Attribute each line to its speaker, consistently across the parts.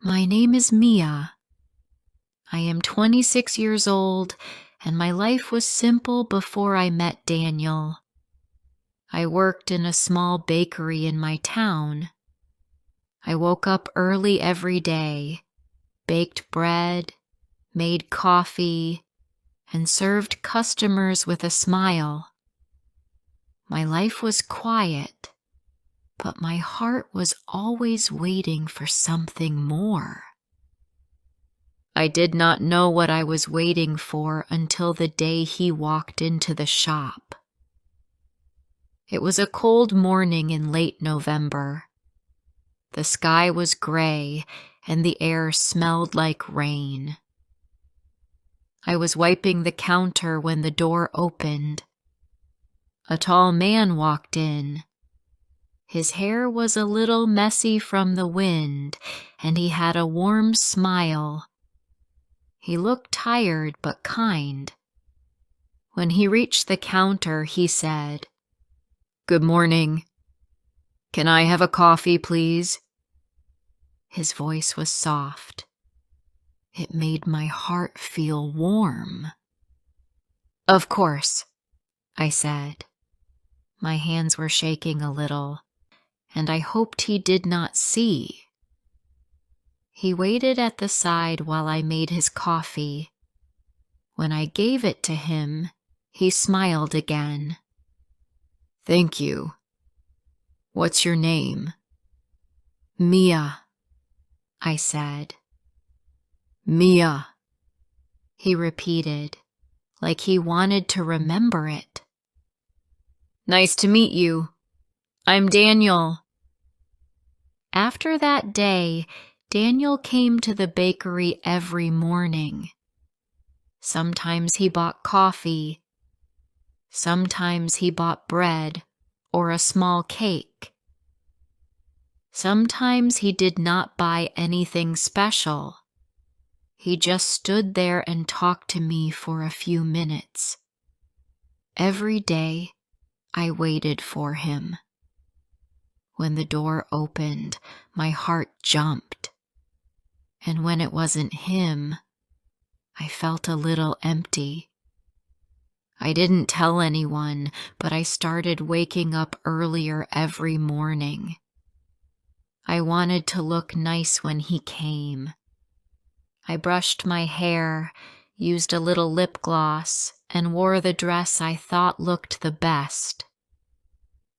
Speaker 1: My name is Mia. I am 26 years old, and my life was simple before I met Daniel. I worked in a small bakery in my town. I woke up early every day, baked bread, made coffee, and served customers with a smile. My life was quiet, but my heart was always waiting for something more. I did not know what I was waiting for until the day he walked into the shop. It was a cold morning in late November. The sky was gray and the air smelled like rain. I was wiping the counter when the door opened. A tall man walked in. His hair was a little messy from the wind, and he had a warm smile. He looked tired but kind. When he reached the counter, he said, "Good morning. Can I have a coffee, please?" His voice was soft. It made my heart feel warm. "Of course," I said. My hands were shaking a little, and I hoped he did not see. He waited at the side while I made his coffee. When I gave it to him, he smiled again. "Thank you. What's your name?" "Mia," I said. "Mia," he repeated, like he wanted to remember it. "Nice to meet you. I'm Daniel." After that day, Daniel came to the bakery every morning. Sometimes he bought coffee. Sometimes he bought bread or a small cake. Sometimes he did not buy anything special. He just stood there and talked to me for a few minutes. Every day, I waited for him. When the door opened, my heart jumped. And when it wasn't him, I felt a little empty. I didn't tell anyone, but I started waking up earlier every morning. I wanted to look nice when he came. I brushed my hair, used a little lip gloss, and wore the dress I thought looked the best.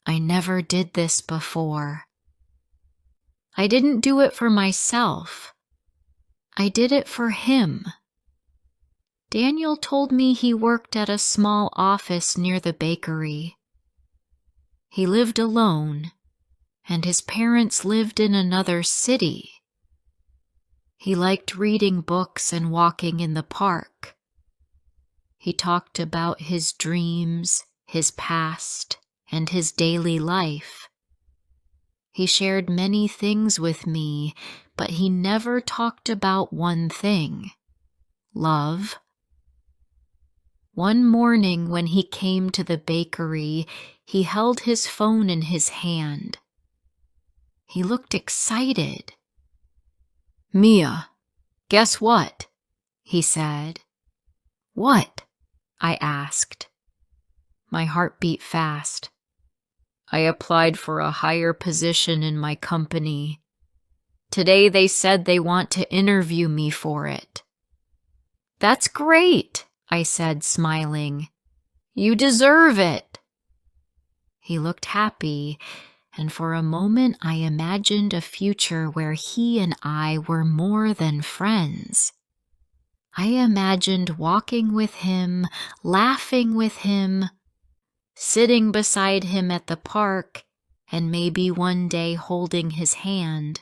Speaker 1: I never did this before. I didn't do it for myself. I did it for him. Daniel told me he worked at a small office near the bakery. He lived alone, and his parents lived in another city. He liked reading books and walking in the park. He talked about his dreams, his past, and his daily life. He shared many things with me, but he never talked about one thing: love. One morning when he came to the bakery, he held his phone in his hand. He looked excited. "Mia, guess what?" he said. "What?" I asked. My heart beat fast. "I applied for a higher position in my company. Today they said they want to interview me for it." "That's great," I said, smiling. "You deserve it." He looked happy, and for a moment I imagined a future where he and I were more than friends. I imagined walking with him, laughing with him, sitting beside him at the park, and maybe one day holding his hand.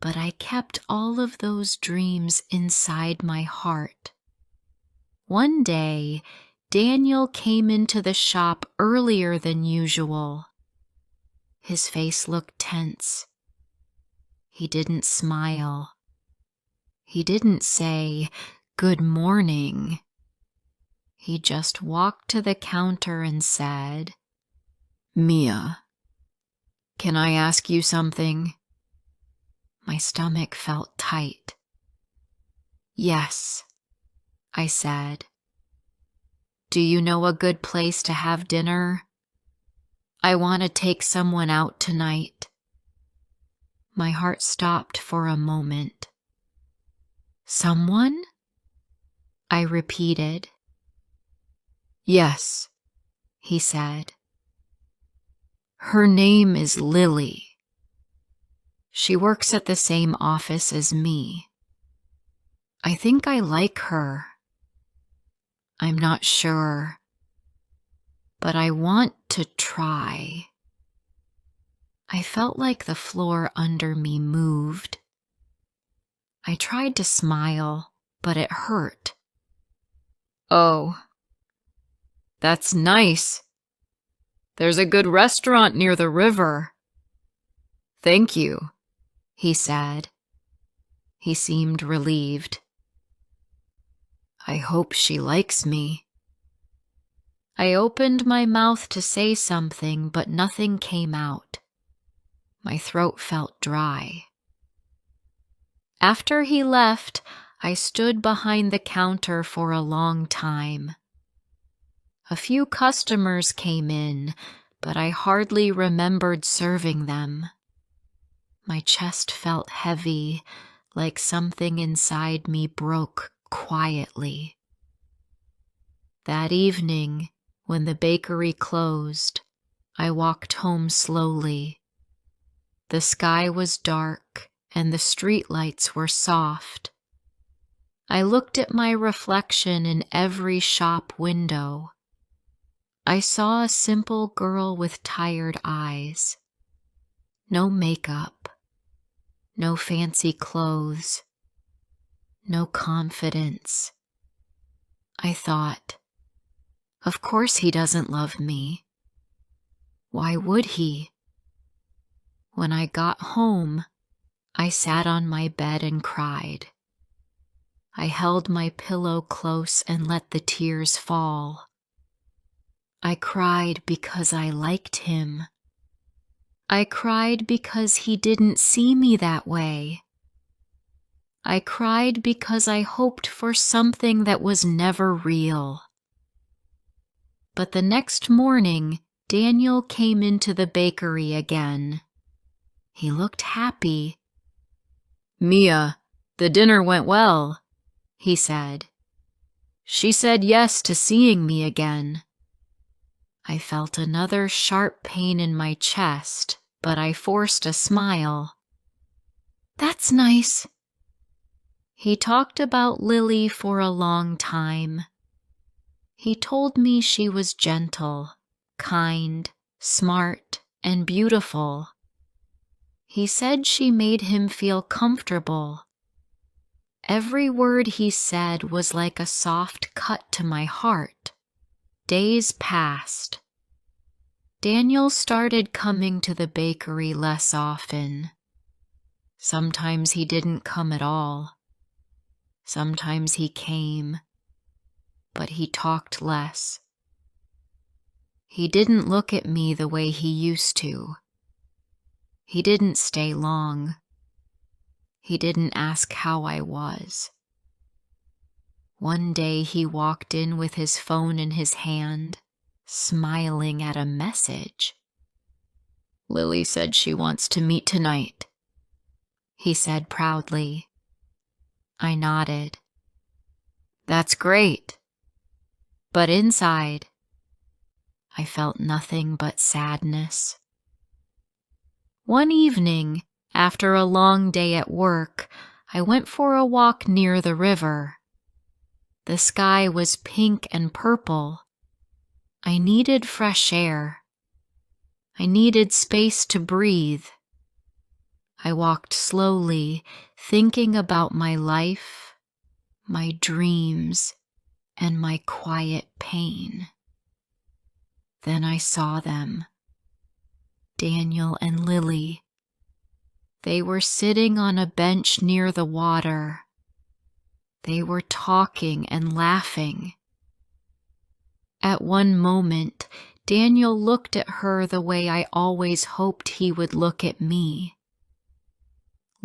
Speaker 1: But I kept all of those dreams inside my heart. One day, Daniel came into the shop earlier than usual. His face looked tense. He didn't smile. He didn't say, "Good morning." He just walked to the counter and said, "Mia, can I ask you something?" My stomach felt tight. "Yes," I said. "Do you know a good place to have dinner? I want to take someone out tonight." My heart stopped for a moment. "Someone?" I repeated. "Yes," he said. "Her name is Lily. She works at the same office as me. I think I like her. I'm not sure, but I want to try." I felt like the floor under me moved. I tried to smile, but it hurt. "Oh, that's nice. There's a good restaurant near the river." "Thank you," he said. He seemed relieved. "I hope she likes me." I opened my mouth to say something, but nothing came out. My throat felt dry. After he left, I stood behind the counter for a long time. A few customers came in, but I hardly remembered serving them. My chest felt heavy, like something inside me broke quietly. That evening, when the bakery closed, I walked home slowly. The sky was dark and the streetlights were soft. I looked at my reflection in every shop window. I saw a simple girl with tired eyes. No makeup, no fancy clothes, no confidence. I thought, of course he doesn't love me. Why would he? When I got home, I sat on my bed and cried. I held my pillow close and let the tears fall. I cried because I liked him. I cried because he didn't see me that way. I cried because I hoped for something that was never real. But the next morning, Daniel came into the bakery again. He looked happy. "Mia, the dinner went well," he said. "She said yes to seeing me again." I felt another sharp pain in my chest, but I forced a smile. "That's nice." He talked about Lily for a long time. He told me she was gentle, kind, smart, and beautiful. He said she made him feel comfortable. Every word he said was like a soft cut to my heart. Days passed. Daniel started coming to the bakery less often. Sometimes he didn't come at all. Sometimes he came, but he talked less. He didn't look at me the way he used to. He didn't stay long. He didn't ask how I was. One day he walked in with his phone in his hand, smiling at a message. "Lily said she wants to meet tonight," he said proudly. I nodded. "That's great." But inside, I felt nothing but sadness. One evening, after a long day at work, I went for a walk near the river. The sky was pink and purple. I needed fresh air. I needed space to breathe. I walked slowly, thinking about my life, my dreams, and my quiet pain. Then I saw them, Daniel and Lily. They were sitting on a bench near the water. They were talking and laughing. At one moment, Daniel looked at her the way I always hoped he would look at me.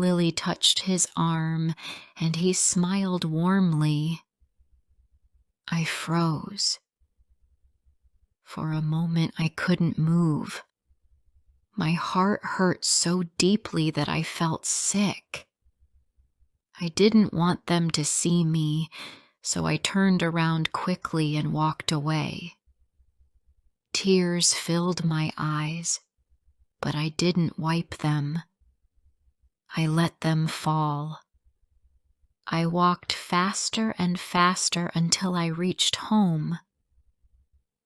Speaker 1: Lily touched his arm, and he smiled warmly. I froze. For a moment I couldn't move. My heart hurt so deeply that I felt sick. I didn't want them to see me, so I turned around quickly and walked away. Tears filled my eyes, but I didn't wipe them. I let them fall. I walked faster and faster until I reached home.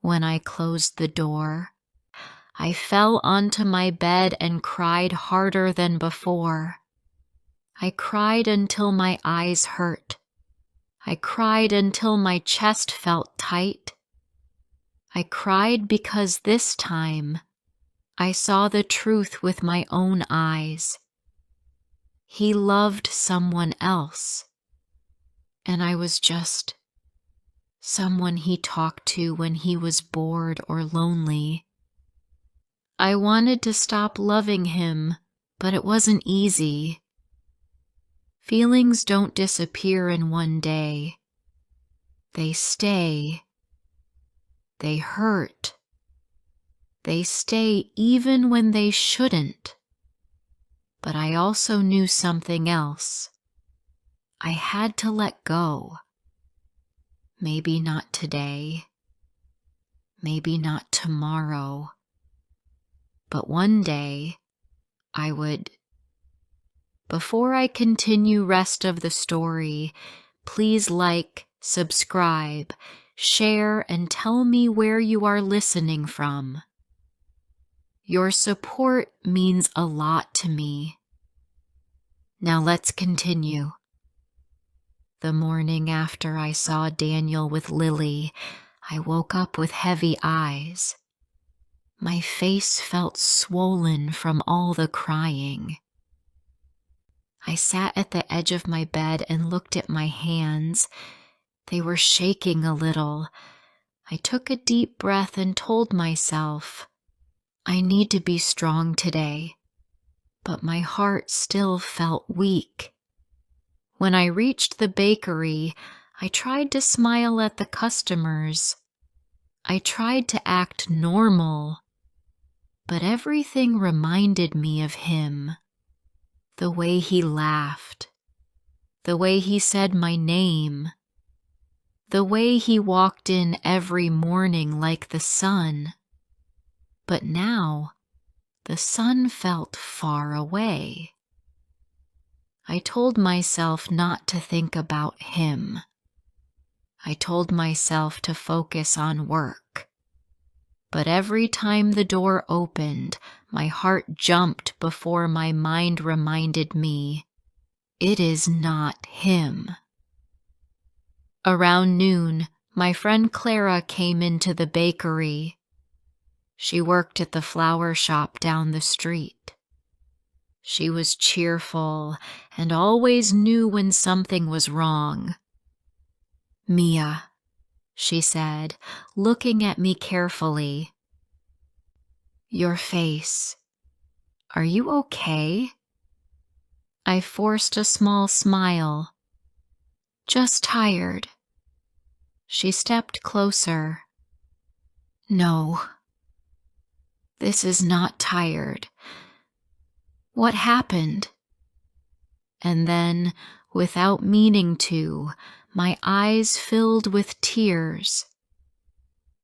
Speaker 1: When I closed the door, I fell onto my bed and cried harder than before. I cried until my eyes hurt. I cried until my chest felt tight. I cried because this time I saw the truth with my own eyes. He loved someone else, and I was just someone he talked to when he was bored or lonely. I wanted to stop loving him, but it wasn't easy. Feelings don't disappear in one day. They stay. They hurt. They stay even when they shouldn't. But I also knew something else. I had to let go. Maybe not today. Maybe not tomorrow. But one day, I would. Before I continue rest of the story, please like, subscribe, share, and tell me where you are listening from. Your support means a lot to me. Now let's continue. The morning after I saw Daniel with Lily, I woke up with heavy eyes. My face felt swollen from all the crying. I sat at the edge of my bed and looked at my hands. They were shaking a little. I took a deep breath and told myself, I need to be strong today. But my heart still felt weak. When I reached the bakery, I tried to smile at the customers. I tried to act normal, but everything reminded me of him. The way he laughed, the way he said my name, the way he walked in every morning like the sun. But now, the sun felt far away. I told myself not to think about him. I told myself to focus on work. But every time the door opened, my heart jumped before my mind reminded me, it is not him. Around noon, my friend Clara came into the bakery. She worked at the flower shop down the street. She was cheerful and always knew when something was wrong. Mia, she said, looking at me carefully. Your face. Are you okay? I forced a small smile. Just tired. She stepped closer. No. This is not tired. What happened? And then, without meaning to, my eyes filled with tears.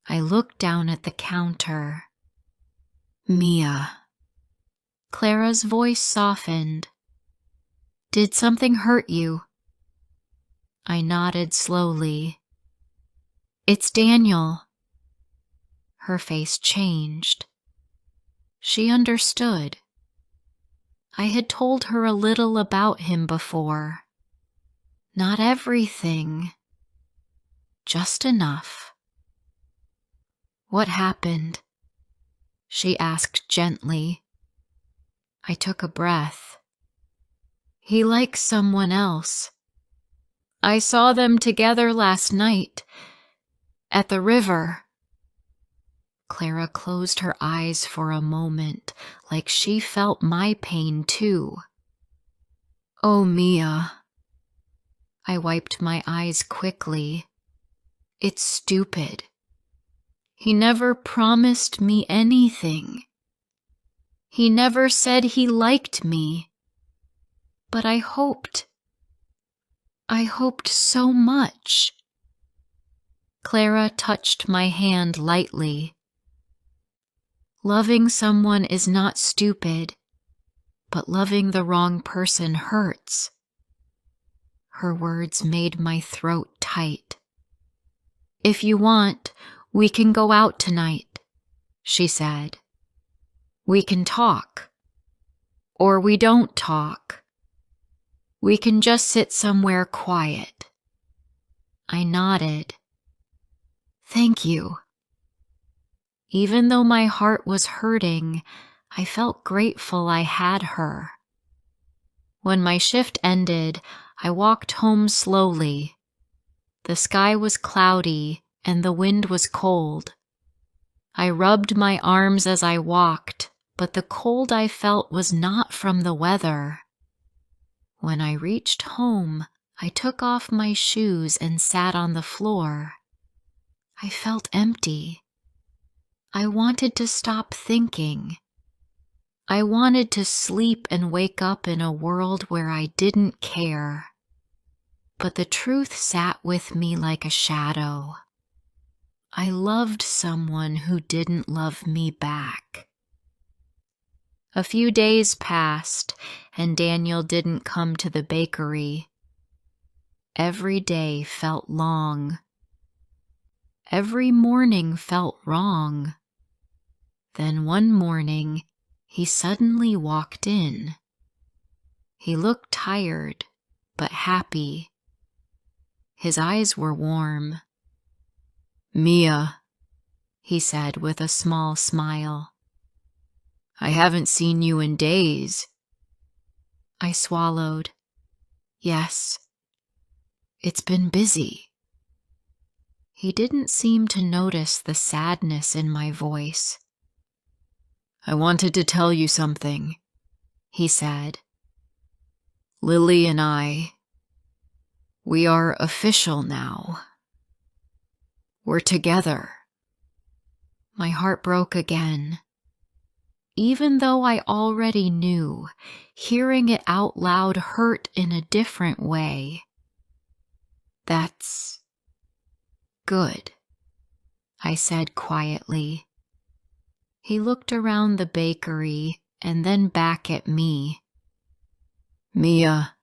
Speaker 1: I looked down at the counter. Mia. Clara's voice softened. Did something hurt you? I nodded slowly. It's Daniel. Her face changed. She understood. I had told her a little about him before. Not everything. Just enough. What happened? She asked gently. I took a breath. He likes someone else. I saw them together last night. At the river. Clara closed her eyes for a moment, like she felt my pain too. Oh, Mia. I wiped my eyes quickly. It's stupid. He never promised me anything. He never said he liked me. But I hoped so much. Clara touched my hand lightly. Loving someone is not stupid, but loving the wrong person hurts. Her words made my throat tight. If you want, we can go out tonight, she said. We can talk. Or we don't talk. We can just sit somewhere quiet. I nodded. Thank you. Even though my heart was hurting, I felt grateful I had her. When my shift ended, I walked home slowly. The sky was cloudy and the wind was cold. I rubbed my arms as I walked, but the cold I felt was not from the weather. When I reached home, I took off my shoes and sat on the floor. I felt empty. I wanted to stop thinking. I wanted to sleep and wake up in a world where I didn't care. But the truth sat with me like a shadow. I loved someone who didn't love me back. A few days passed, and Daniel didn't come to the bakery. Every day felt long. Every morning felt wrong. Then one morning, he suddenly walked in. He looked tired, but happy. His eyes were warm. Mia, he said with a small smile. I haven't seen you in days. I swallowed. Yes. It's been busy. He didn't seem to notice the sadness in my voice. I wanted to tell you something, he said. Lily and I, we are official now. We're together. My heart broke again. Even though I already knew, hearing it out loud hurt in a different way. That's good, I said quietly. He looked around the bakery and then back at me. Mia,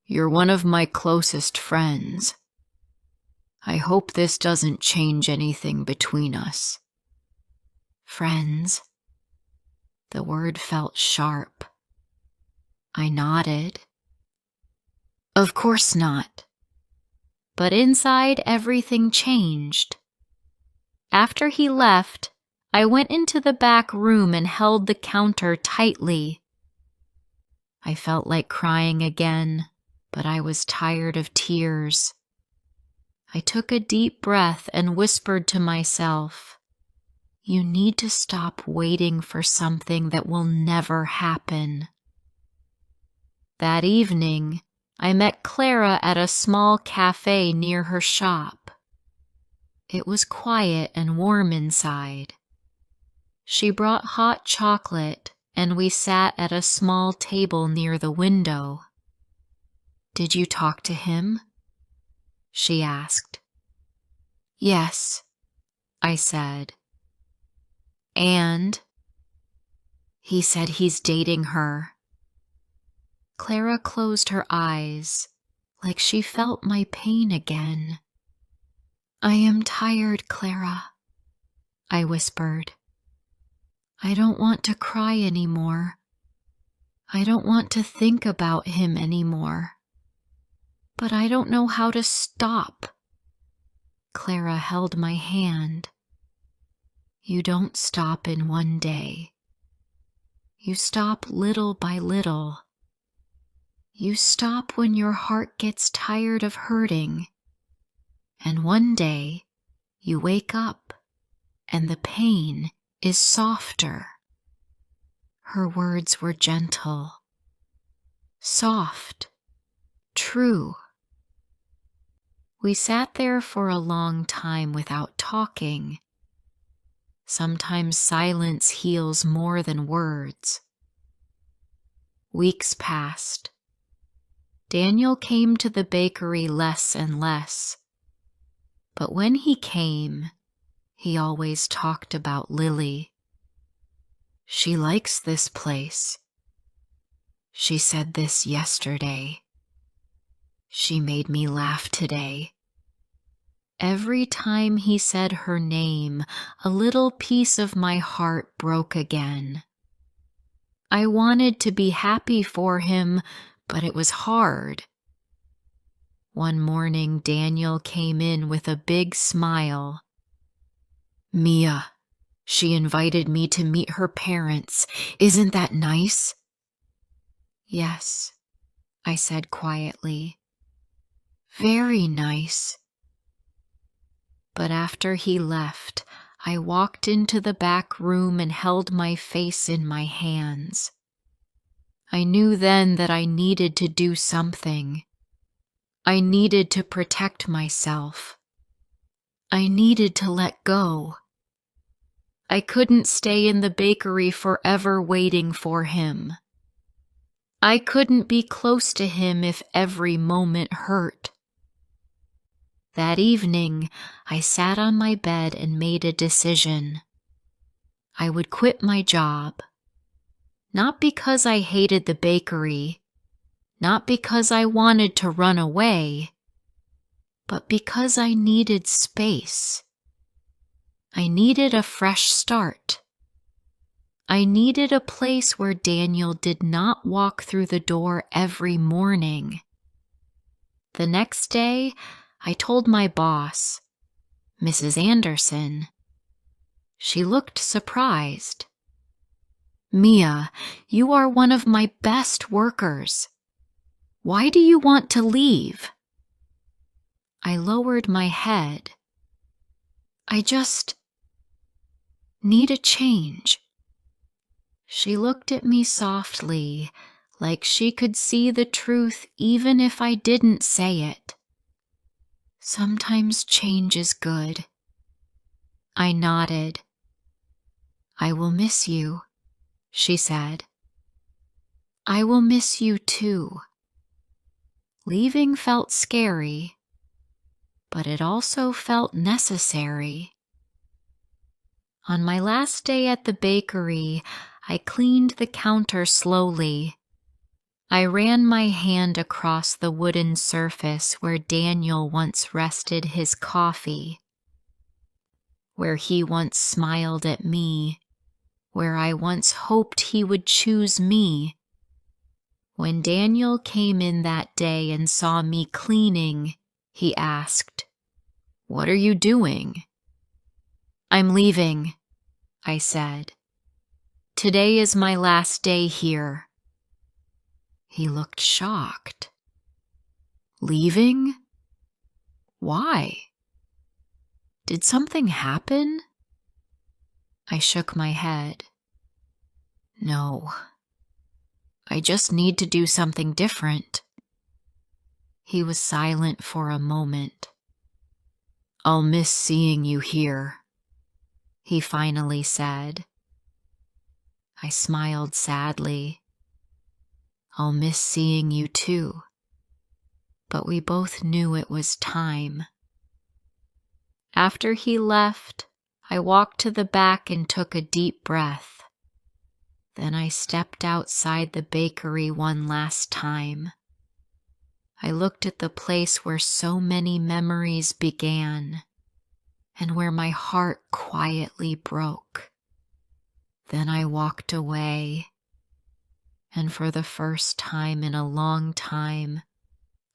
Speaker 1: you're one of my closest friends. I hope this doesn't change anything between us. Friends? The word felt sharp. I nodded. Of course not. But inside, everything changed. After he left, I went into the back room and held the counter tightly. I felt like crying again, but I was tired of tears. I took a deep breath and whispered to myself, you need to stop waiting for something that will never happen. That evening, I met Clara at a small cafe near her shop. It was quiet and warm inside. She brought hot chocolate, and we sat at a small table near the window. Did you talk to him? She asked. Yes, I said. And? He said he's dating her. Clara closed her eyes, like she felt my pain again. I am tired, Clara, I whispered. I don't want to cry anymore. I don't want to think about him anymore. But I don't know how to stop. Clara held my hand. You don't stop in one day. You stop little by little. You stop when your heart gets tired of hurting. And one day, you wake up, and the pain is softer. Her words were gentle. Soft true. We sat there for a long time without talking. Sometimes silence heals more than words. Weeks passed. Daniel came to the bakery less and less. But when he came, he always talked about Lily. She likes this place. She said this yesterday. She made me laugh today. Every time he said her name, a little piece of my heart broke again. I wanted to be happy for him, but it was hard. One morning, Daniel came in with a big smile. Mia, she invited me to meet her parents. Isn't that nice? Yes, I said quietly. Very nice. But after he left, I walked into the back room and held my face in my hands. I knew then that I needed to do something. I needed to protect myself. I needed to let go. I couldn't stay in the bakery forever waiting for him. I couldn't be close to him if every moment hurt. That evening, I sat on my bed and made a decision. I would quit my job. Not because I hated the bakery, not because I wanted to run away, but because I needed space. I needed a fresh start. I needed a place where Daniel did not walk through the door every morning. The next day, I told my boss, Mrs. Anderson. She looked surprised. Mia, you are one of my best workers. Why do you want to leave? I lowered my head. I just need a change. She looked at me softly, like she could see the truth even if I didn't say it. Sometimes change is good. I nodded. I will miss you, she said. I will miss you too. Leaving felt scary, but it also felt necessary. On my last day at the bakery, I cleaned the counter slowly. I ran my hand across the wooden surface where Daniel once rested his coffee, where he once smiled at me, where I once hoped he would choose me. When Daniel came in that day and saw me cleaning, he asked, "What are you doing?" "I'm leaving," I said. "Today is my last day here." He looked shocked. Leaving? Why? Did something happen? I shook my head. No. I just need to do something different. He was silent for a moment. I'll miss seeing you here, he finally said. I smiled sadly. I'll miss seeing you too. But we both knew it was time. After he left, I walked to the back and took a deep breath. Then I stepped outside the bakery one last time. I looked at the place where so many memories began, and where my heart quietly broke. Then I walked away, and for the first time in a long time,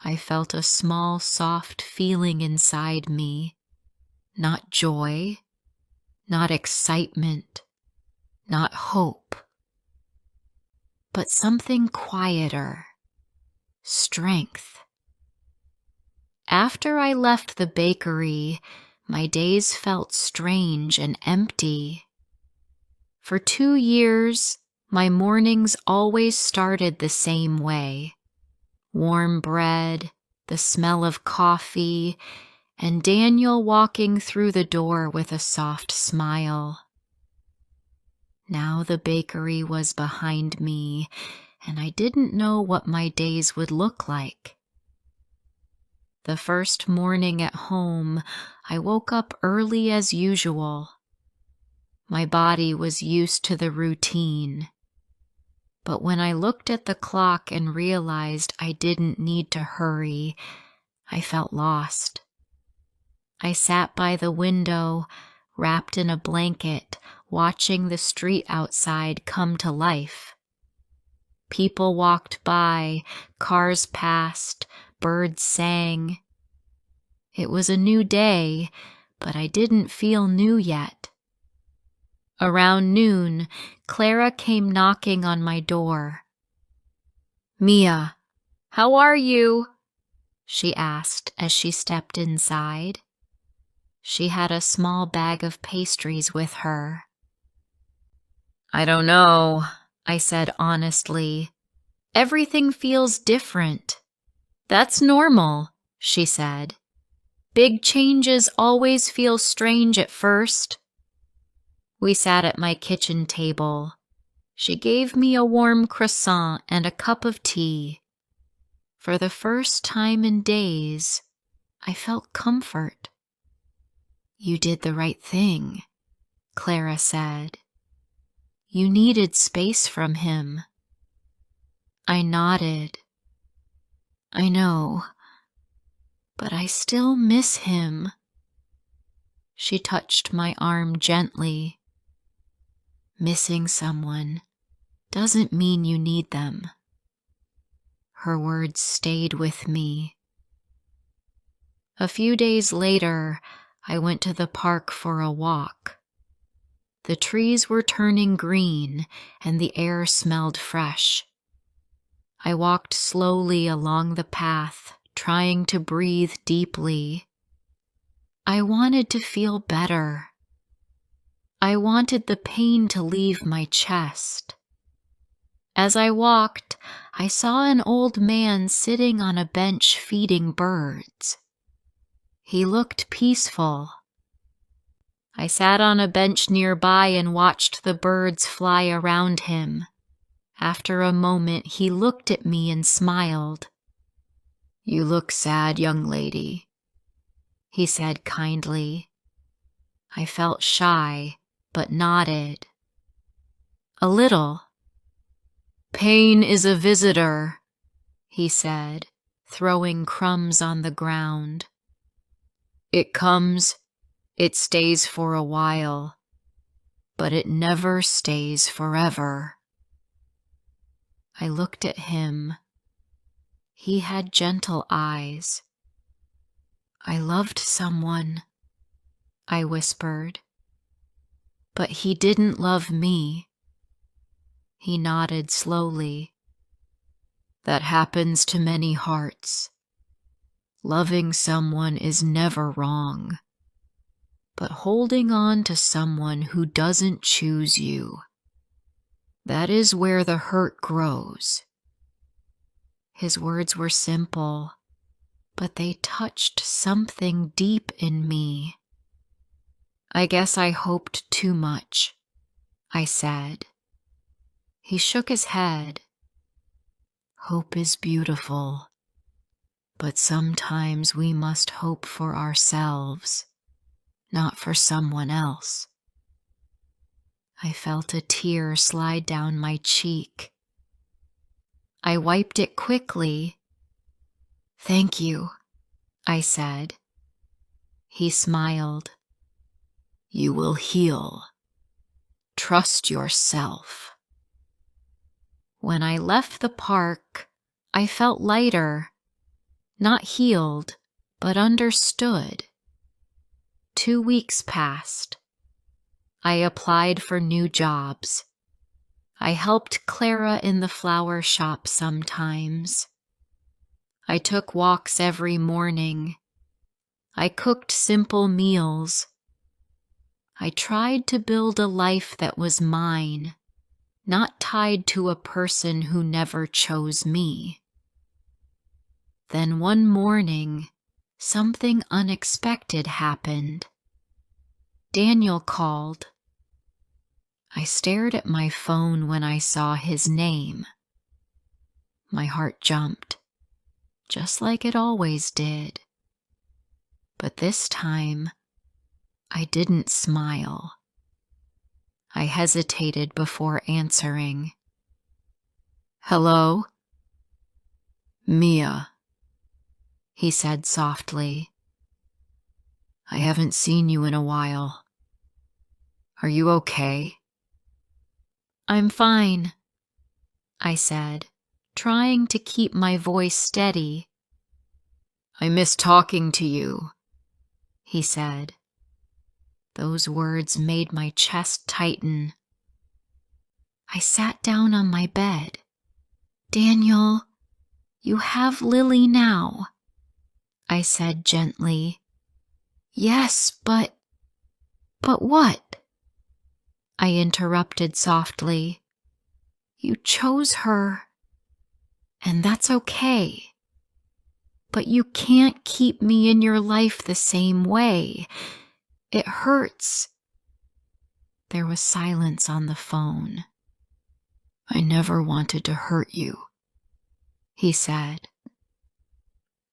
Speaker 1: I felt a small, soft feeling inside me. Not joy, not excitement, not hope, but something quieter, strength. After I left the bakery, my days felt strange and empty. For 2 years, my mornings always started the same way. Warm bread, the smell of coffee, and Daniel walking through the door with a soft smile. Now the bakery was behind me, and I didn't know what my days would look like. The first morning at home, I woke up early as usual. My body was used to the routine. But when I looked at the clock and realized I didn't need to hurry, I felt lost. I sat by the window, wrapped in a blanket, watching the street outside come to life. People walked by, cars passed, birds sang. It was a new day, but I didn't feel new yet. Around noon, Clara came knocking on my door. "Mia, how are you?" she asked as she stepped inside. She had a small bag of pastries with her. "I don't know," I said honestly. "Everything feels different." "That's normal," she said. "Big changes always feel strange at first." We sat at my kitchen table. She gave me a warm croissant and a cup of tea. For the first time in days, I felt comfort. "You did the right thing," Clara said. "You needed space from him." I nodded. "I know, but I still miss him." She touched my arm gently. "Missing someone doesn't mean you need them." Her words stayed with me. A few days later, I went to the park for a walk. The trees were turning green and the air smelled fresh. I walked slowly along the path, trying to breathe deeply. I wanted to feel better. I wanted the pain to leave my chest. As I walked, I saw an old man sitting on a bench feeding birds. He looked peaceful. I sat on a bench nearby and watched the birds fly around him. After a moment, he looked at me and smiled. "You look sad, young lady," he said kindly. I felt shy, but nodded. "A little." "Pain is a visitor," he said, throwing crumbs on the ground. "It comes, it stays for a while, but it never stays forever." I looked at him. He had gentle eyes. "I loved someone," I whispered. "But he didn't love me." He nodded slowly. "That happens to many hearts. Loving someone is never wrong, but holding on to someone who doesn't choose you, that is where the hurt grows." His words were simple, but they touched something deep in me. "I guess I hoped too much," I said. He shook his head. "Hope is beautiful, but sometimes we must hope for ourselves, not for someone else." I felt a tear slide down my cheek. I wiped it quickly. "Thank you," I said. He smiled. "You will heal. Trust yourself." When I left the park, I felt lighter, not healed, but understood. 2 weeks passed. I applied for new jobs. I helped Clara in the flower shop sometimes. I took walks every morning. I cooked simple meals. I tried to build a life that was mine, not tied to a person who never chose me. Then one morning, something unexpected happened. Daniel called. I stared at my phone when I saw his name. My heart jumped, just like it always did. But this time, I didn't smile. I hesitated before answering. "Hello?" "Mia," he said softly. "I haven't seen you in a while. Are you okay?" "I'm fine," I said, trying to keep my voice steady. "I miss talking to you," he said. Those words made my chest tighten. I sat down on my bed. "Daniel, you have Lily now," I said gently. "Yes, but what?" I interrupted softly. "You chose her, and that's okay. But you can't keep me in your life the same way. It hurts." There was silence on the phone. "I never wanted to hurt you," he said.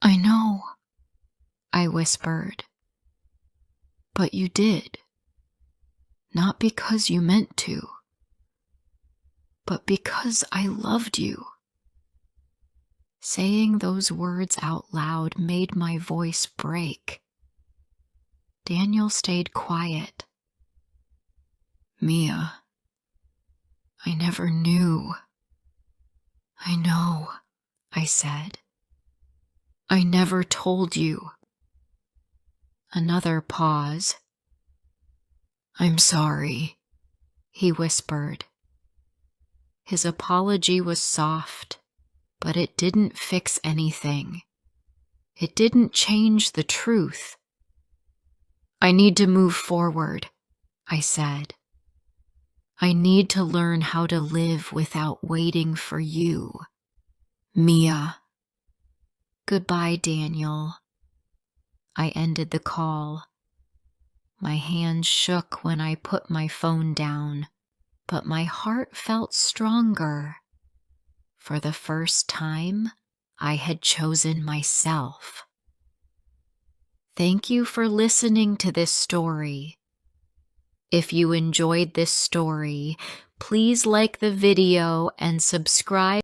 Speaker 1: "I know," I whispered. "But you did. Not because you meant to, but because I loved you." Saying those words out loud made my voice break. Daniel stayed quiet. "Mia, I never knew." "I know," I said. "I never told you." Another pause. "I'm sorry," he whispered. His apology was soft, but it didn't fix anything. It didn't change the truth. "I need to move forward," I said. "I need to learn how to live without waiting for you, Mia." "Goodbye, Daniel." I ended the call. My hands shook when I put my phone down, but my heart felt stronger. For the first time, I had chosen myself. Thank you for listening to this story. If you enjoyed this story, please like the video and subscribe